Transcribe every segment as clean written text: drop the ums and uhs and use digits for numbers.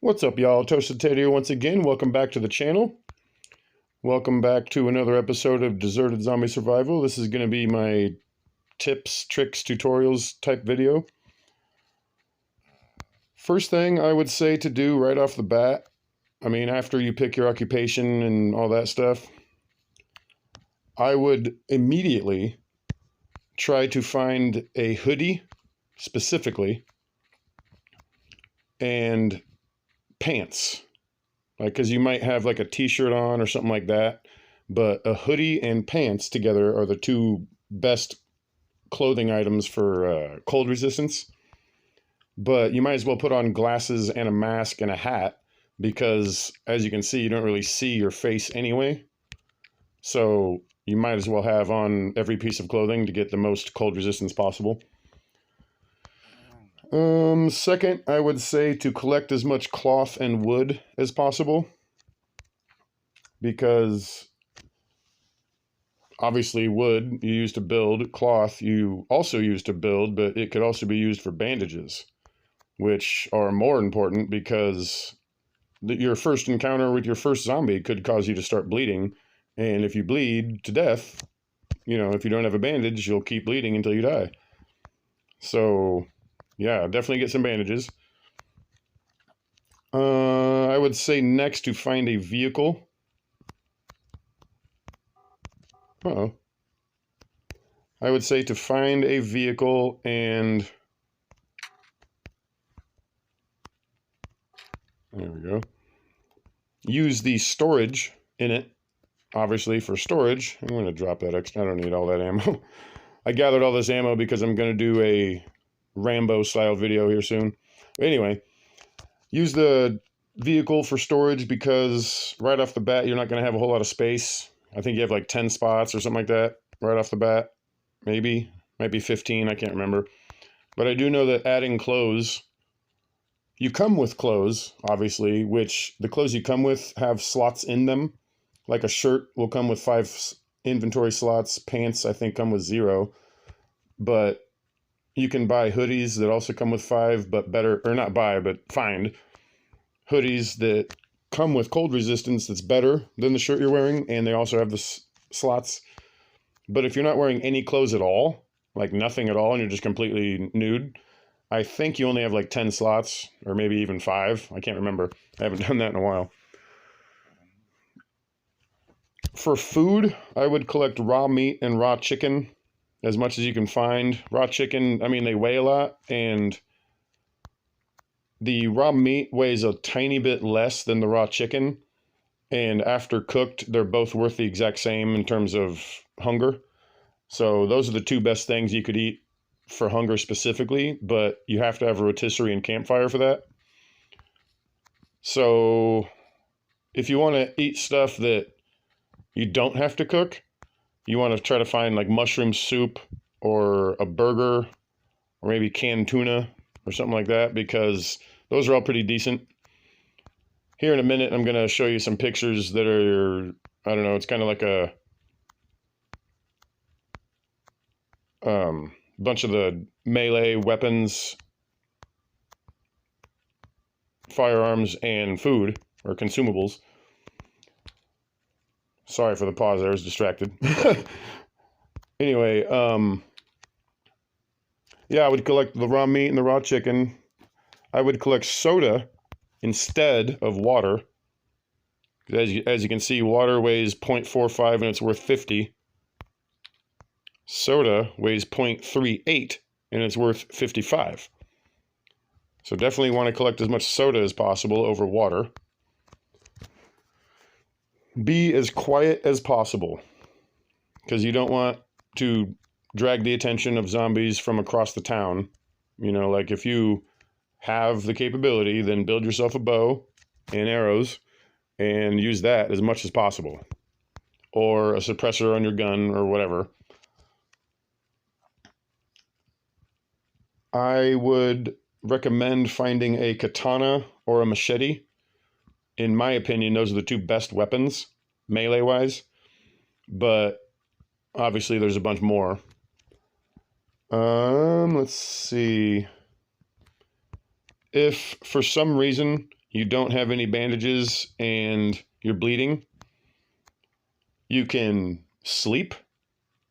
What's up, y'all? Toasted Ted here once again. Welcome back to the channel. Welcome back to another episode of Deserted Zombie Survival. This is going to be my tips, tricks, tutorials type video. First thing I would say to do right off the bat, after you pick your occupation and all that stuff, I would immediately try to find a hoodie specifically and pants, because you might have like a t-shirt on or something like that, but a hoodie and pants together are the two best clothing items for cold resistance. But you might as well put on glasses and a mask and a hat, because as you can see, you don't really see your face anyway, so you might as well have on every piece of clothing to get the most cold resistance possible. Second, I would say to collect as much cloth and wood as possible, because obviously wood you use to build, cloth you also use to build, but it could also be used for bandages, which are more important because your first encounter with your first zombie could cause you to start bleeding, and if you bleed to death, if you don't have a bandage, you'll keep bleeding until you die. So yeah, definitely get some bandages. I would say next to find a vehicle. I would say to find a vehicle and... there we go. Use the storage in it, obviously, for storage. I'm going to drop that extra. I don't need all that ammo. I gathered all this ammo because I'm going to do a Rambo style video here soon. But anyway, use the vehicle for storage because right off the bat you're not going to have a whole lot of space. I think you have like 10 spots or something like that right off the bat. Might be 15, I can't remember. But I do know that adding clothes, you come with clothes, obviously, which the clothes you come with have slots in them. Like a shirt will come with 5 inventory slots. Pants, I think, come with 0. But you can buy hoodies that also come with 5, but better, or not buy, but find hoodies that come with cold resistance that's better than the shirt you're wearing, and they also have the slots. But if you're not wearing any clothes at all, like nothing at all, and you're just completely nude, I think you only have like 10 slots, or maybe even 5. I can't remember. I haven't done that in a while. For food, I would collect raw meat and raw chicken as much as you can find. Raw chicken, they weigh a lot, and the raw meat weighs a tiny bit less than the raw chicken, and after cooked, they're both worth the exact same in terms of hunger. So those are the two best things you could eat for hunger specifically, but you have to have a rotisserie and campfire for that. So if you want to eat stuff that you don't have to cook, you want to try to find like mushroom soup or a burger or maybe canned tuna or something like that, because those are all pretty decent. Here in a minute, I'm going to show you some pictures that are, I don't know, it's kind of like a bunch of the melee weapons, firearms, and food or consumables. Sorry for the pause, I was distracted. Anyway, yeah, I would collect the raw meat and the raw chicken. I would collect soda instead of water. As you can see, water weighs 0.45 and it's worth 50. Soda weighs 0.38 and it's worth 55. So definitely want to collect as much soda as possible over water. Be as quiet as possible, because you don't want to drag the attention of zombies from across the town. Like if you have the capability, then build yourself a bow and arrows and use that as much as possible, or a suppressor on your gun or whatever. I would recommend finding a katana or a machete. In my opinion, those are the two best weapons, melee-wise, but obviously there's a bunch more. Let's see. If for some reason you don't have any bandages and you're bleeding, you can sleep,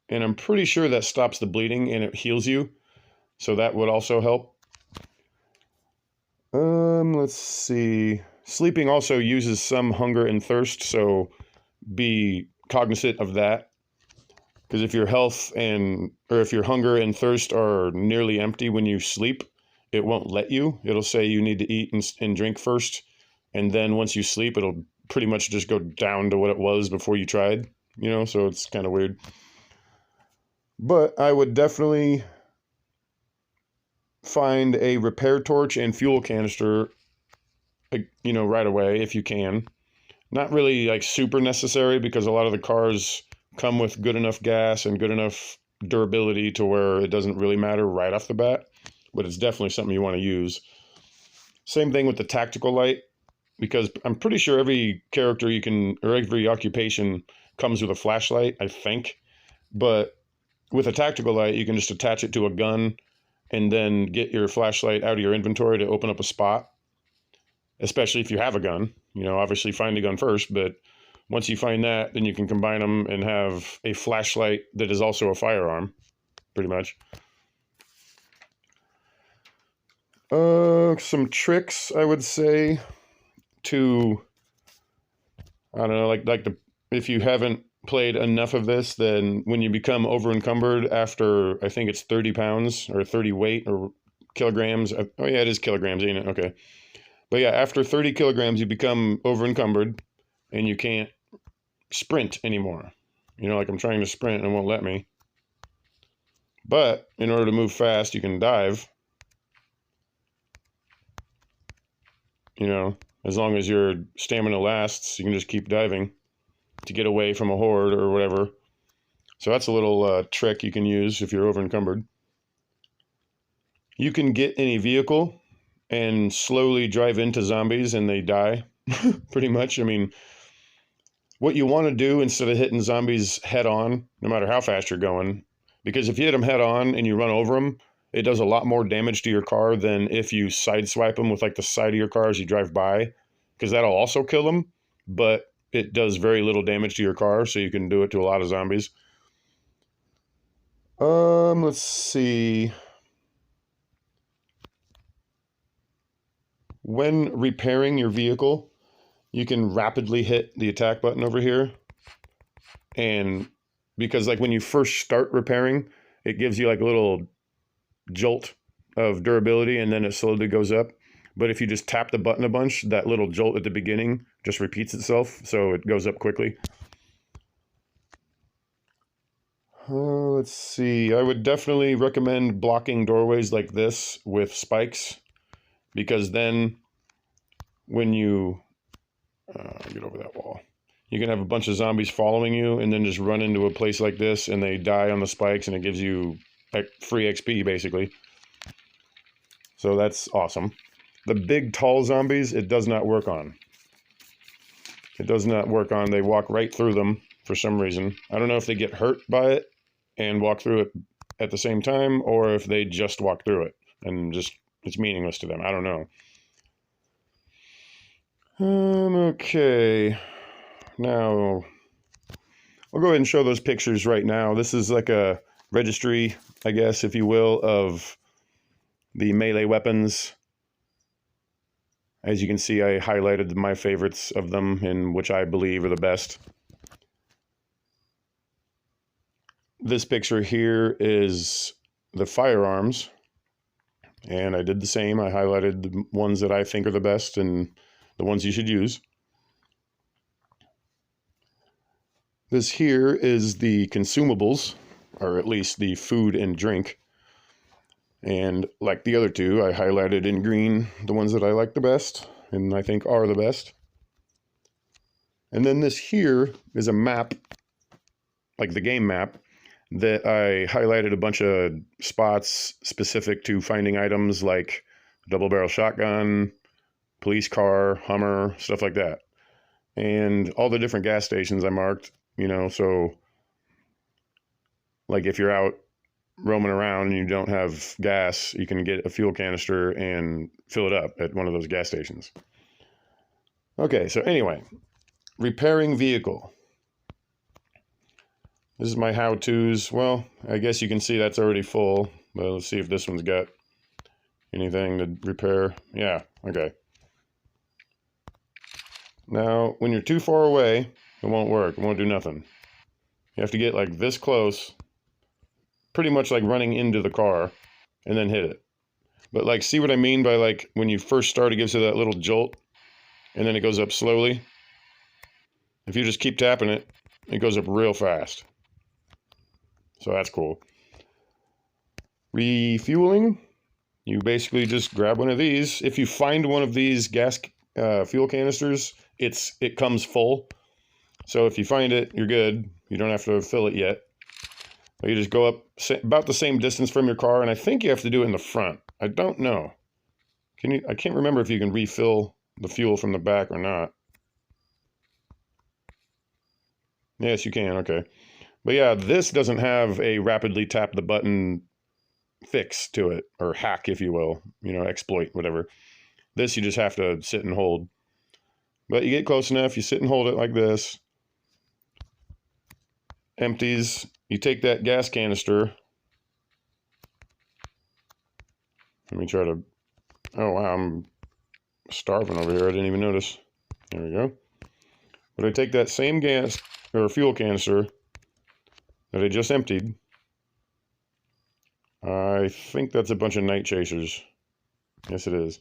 and I'm pretty sure that stops the bleeding and it heals you, so that would also help. Let's see. Sleeping also uses some hunger and thirst, so be cognizant of that. Because if your if your hunger and thirst are nearly empty when you sleep, it won't let you. It'll say you need to eat and drink first, and then once you sleep, it'll pretty much just go down to what it was before you tried. You know, so it's kind of weird. But I would definitely find a repair torch and fuel canister, you know, right away if you can. Not really like super necessary, because a lot of the cars come with good enough gas and good enough durability to where it doesn't really matter right off the bat, but it's definitely something you want to use. Same thing with the tactical light, because I'm pretty sure every character you can, or every occupation comes with a flashlight, I think. But with a tactical light, you can just attach it to a gun and then get your flashlight out of your inventory to open up a spot, especially if you have a gun. You know, obviously find a gun first, but once you find that, then you can combine them and have a flashlight that is also a firearm, pretty much. Some tricks, I would say, to, I don't know, if you haven't played enough of this, then when you become over encumbered after, I think it's 30 pounds or 30 weight or kilograms. Oh yeah, it is kilograms, ain't it? Okay. But yeah, after 30 kilograms, you become over encumbered and you can't sprint anymore. You know, like I'm trying to sprint and it won't let me. But in order to move fast, you can dive. You know, as long as your stamina lasts, you can just keep diving to get away from a horde or whatever. So that's a little trick you can use if you're over encumbered. You can get any vehicle and slowly drive into zombies and they die, pretty much. I mean, what you want to do instead of hitting zombies head on, no matter how fast you're going, because if you hit them head on and you run over them, it does a lot more damage to your car than if you sideswipe them with like the side of your car as you drive by, because that'll also kill them, but it does very little damage to your car, so you can do it to a lot of zombies. Let's see. When repairing your vehicle, you can rapidly hit the attack button over here. And because like when you first start repairing, it gives you like a little jolt of durability and then it slowly goes up. But if you just tap the button a bunch, that little jolt at the beginning just repeats itself, so it goes up quickly. Let's see. I would definitely recommend blocking doorways like this with spikes, because then when you get over that wall, you can have a bunch of zombies following you and then just run into a place like this and they die on the spikes and it gives you free XP basically. So that's awesome. The big tall zombies, it does not work on. It does not work on. They walk right through them for some reason. I don't know if they get hurt by it and walk through it at the same time, or if they just walk through it and just it's meaningless to them. I don't know. Okay. Now, I'll go ahead and show those pictures right now. This is like a registry, I guess, if you will, of the melee weapons. As you can see, I highlighted my favorites of them and which I believe are the best. This picture here is the firearms, and I did the same. I highlighted the ones that I think are the best and the ones you should use. This here is the consumables, or at least the food and drink. And like the other two, I highlighted in green the ones that I like the best and I think are the best. And then this here is a map, like the game map, that I highlighted a bunch of spots specific to finding items like double barrel shotgun, police car, Hummer, stuff like that. And all the different gas stations I marked, you know, so like if you're out roaming around and you don't have gas, you can get a fuel canister and fill it up at one of those gas stations. Okay, so anyway, repairing vehicle. This is my how-tos. Well, I guess you can see that's already full, but let's see if this one's got anything to repair. Yeah, okay. Now, when you're too far away, it won't work. It won't do nothing. You have to get like this close, pretty much like running into the car, and then hit it. But like, see what I mean by like when you first start, it gives you that little jolt, and then it goes up slowly. If you just keep tapping it, it goes up real fast. So that's cool. Refueling. You basically just grab one of these. If you find one of these fuel canisters, it comes full. So if you find it, you're good. You don't have to fill it yet. But you just go up about the same distance from your car, and I think you have to do it in the front. I don't know. I can't remember if you can refill the fuel from the back or not. Yes, you can. Okay. But yeah, this doesn't have a rapidly tap the button fix to it, or hack, if you will, exploit, whatever. This you just have to sit and hold. But you get close enough, you sit and hold it like this. Empties. You take that gas canister. Let me try to... Oh, wow, I'm starving over here. I didn't even notice. There we go. But I take that same gas or fuel canister that I just emptied. I think that's a bunch of night chasers. Yes, it is.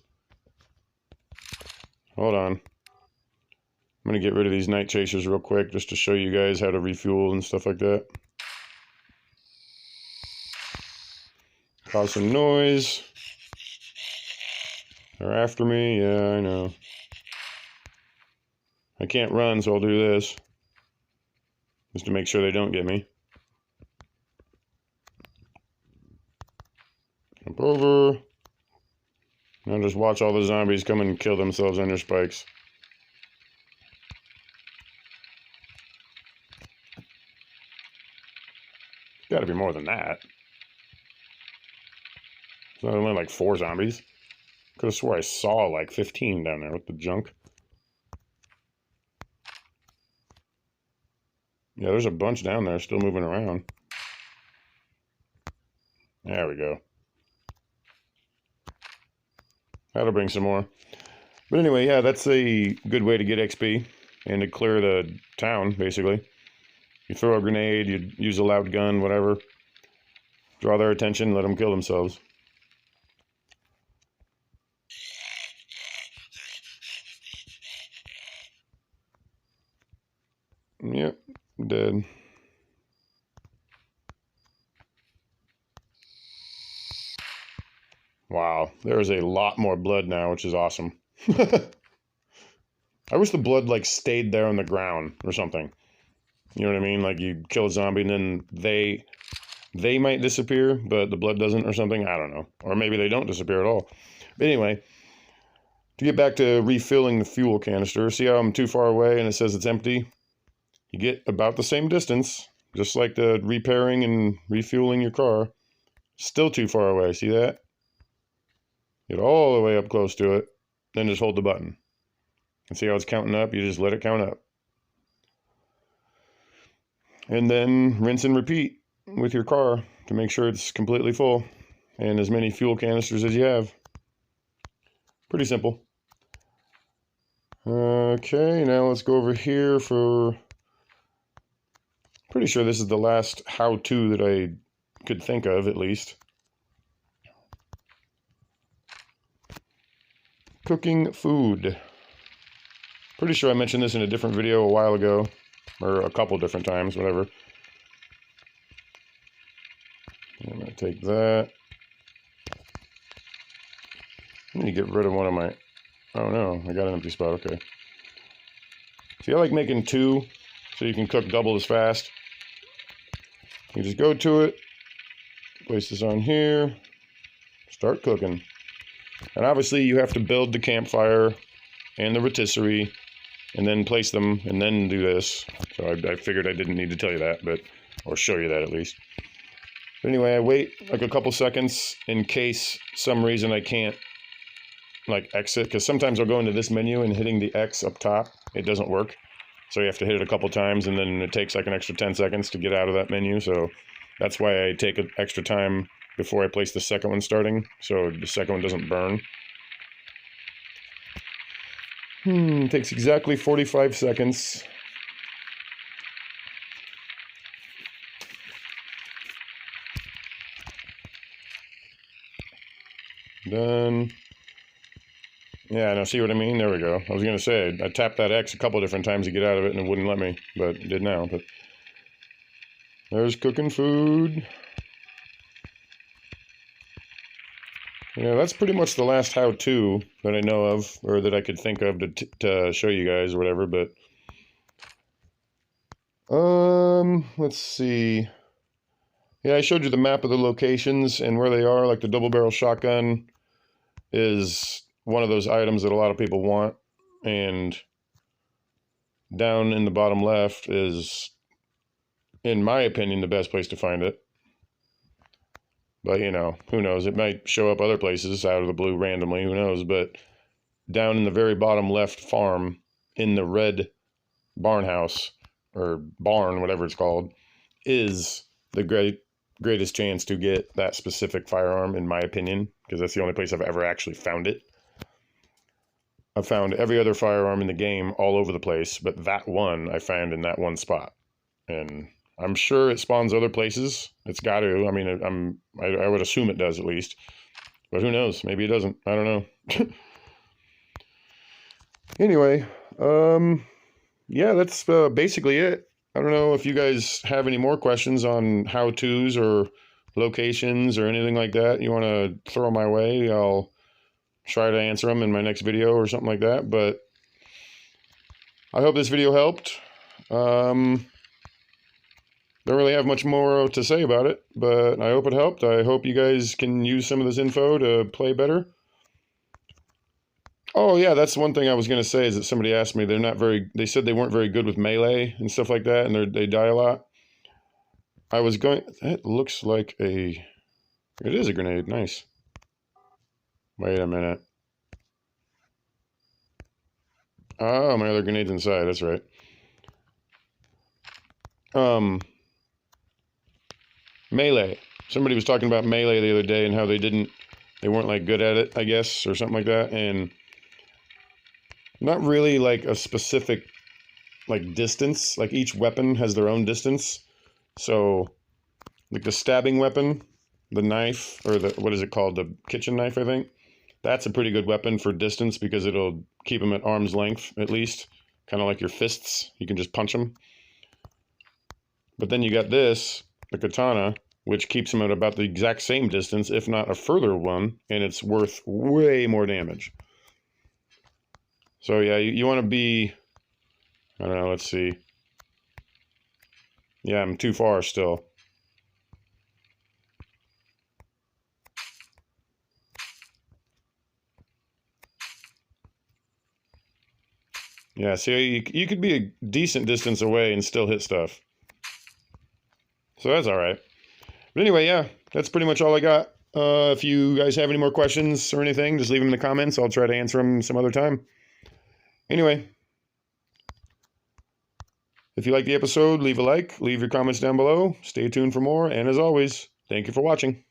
Hold on. I'm going to get rid of these night chasers real quick just to show you guys how to refuel and stuff like that. Cause some noise. They're after me. Yeah, I know. I can't run, so I'll do this. Just to make sure they don't get me. Jump over. Now just watch all the zombies come and kill themselves on their spikes. Gotta be more than that. It's not only like 4 zombies. Could have swore I saw like 15 down there with the junk. Yeah, there's a bunch down there still moving around. There we go. That'll bring some more. But anyway, yeah, that's a good way to get XP and to clear the town, basically. You throw a grenade, you use a loud gun, whatever. Draw their attention, let them kill themselves. Yep, dead. Wow, there is a lot more blood now, which is awesome. I wish the blood like stayed there on the ground or something. You know what I mean? Like you kill a zombie and then they might disappear, but the blood doesn't or something. I don't know. Or maybe they don't disappear at all. But anyway, to get back to refilling the fuel canister, see how I'm too far away and it says it's empty? You get about the same distance, just like the repairing and refueling your car. Still too far away, see that? Get all the way up close to it, then just hold the button. And see how it's counting up? You just let it count up. And then rinse and repeat with your car to make sure it's completely full. And as many fuel canisters as you have. Pretty simple. Okay, now let's go over here for... Pretty sure this is the last how-to that I could think of, at least. Cooking food. Pretty sure I mentioned this in a different video a while ago. Or a couple different times, whatever. I'm going to take that. I need to get rid of one of my... Oh no, I got an empty spot, okay. See, I like making 2 so you can cook double as fast. You just go to it, place this on here, start cooking. And obviously you have to build the campfire and the rotisserie and then place them and then do this. So I figured I didn't need to tell you that, or show you that at least. But anyway, I wait like a couple seconds in case some reason I can't like exit, because sometimes I'll go into this menu and hitting the X up top, it doesn't work. So you have to hit it a couple times, and then it takes like an extra 10 seconds to get out of that menu. So that's why I take an extra time before I place the second one starting, so the second one doesn't burn. It takes exactly 45 seconds. Done. Yeah, now see what I mean? There we go. I was going to say, I tapped that X a couple different times to get out of it, and it wouldn't let me, but it did now. But there's cooking food. Yeah, that's pretty much the last how-to that I know of, or that I could think of to show you guys or whatever, but... let's see. Yeah, I showed you the map of the locations and where they are, like the double-barrel shotgun is one of those items that a lot of people want, and down in the bottom left is, in my opinion, the best place to find it. But, you know, who knows? It might show up other places out of the blue randomly, who knows? But down in the very bottom left farm, in the red barn house, or barn, whatever it's called, is the greatest chance to get that specific firearm, in my opinion, because that's the only place I've ever actually found it. I've found every other firearm in the game all over the place, but that one I found in that one spot. And I'm sure it spawns other places. It's got to. I mean, I would assume it does at least. But who knows? Maybe it doesn't. I don't know. Anyway, yeah, that's basically it. I don't know if you guys have any more questions on how-tos or locations or anything like that you want to throw my way. I'll try to answer them in my next video or something like that. But I hope this video helped. Don't really have much more to say about it, but I hope it helped. I hope you guys can use some of this info to play better. Oh yeah, that's one thing I was going to say, is that somebody asked me, they said they weren't very good with melee and stuff like that, and they die a lot. That looks like it is a grenade, nice. Wait a minute. Oh, my other grenade's inside, that's right. Melee. Somebody was talking about melee the other day and how they weren't like good at it, I guess, or something like that, and not really like a specific like distance. Like each weapon has their own distance. So like the stabbing weapon, the knife, or what is it called? The kitchen knife, I think. That's a pretty good weapon for distance because it'll keep them at arm's length at least. Kind of like your fists. You can just punch them. But then you got this, the katana, which keeps them at about the exact same distance, if not a further one, and it's worth way more damage. So yeah, you want to be, I don't know, let's see. Yeah, I'm too far still. Yeah, see, you could be a decent distance away and still hit stuff. So that's all right. But anyway, yeah, that's pretty much all I got. If you guys have any more questions or anything, just leave them in the comments. I'll try to answer them some other time. Anyway, if you like the episode, leave a like, leave your comments down below. Stay tuned for more, and as always, thank you for watching.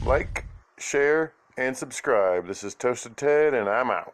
Like, share, and subscribe. This is Toasted Ted, and I'm out.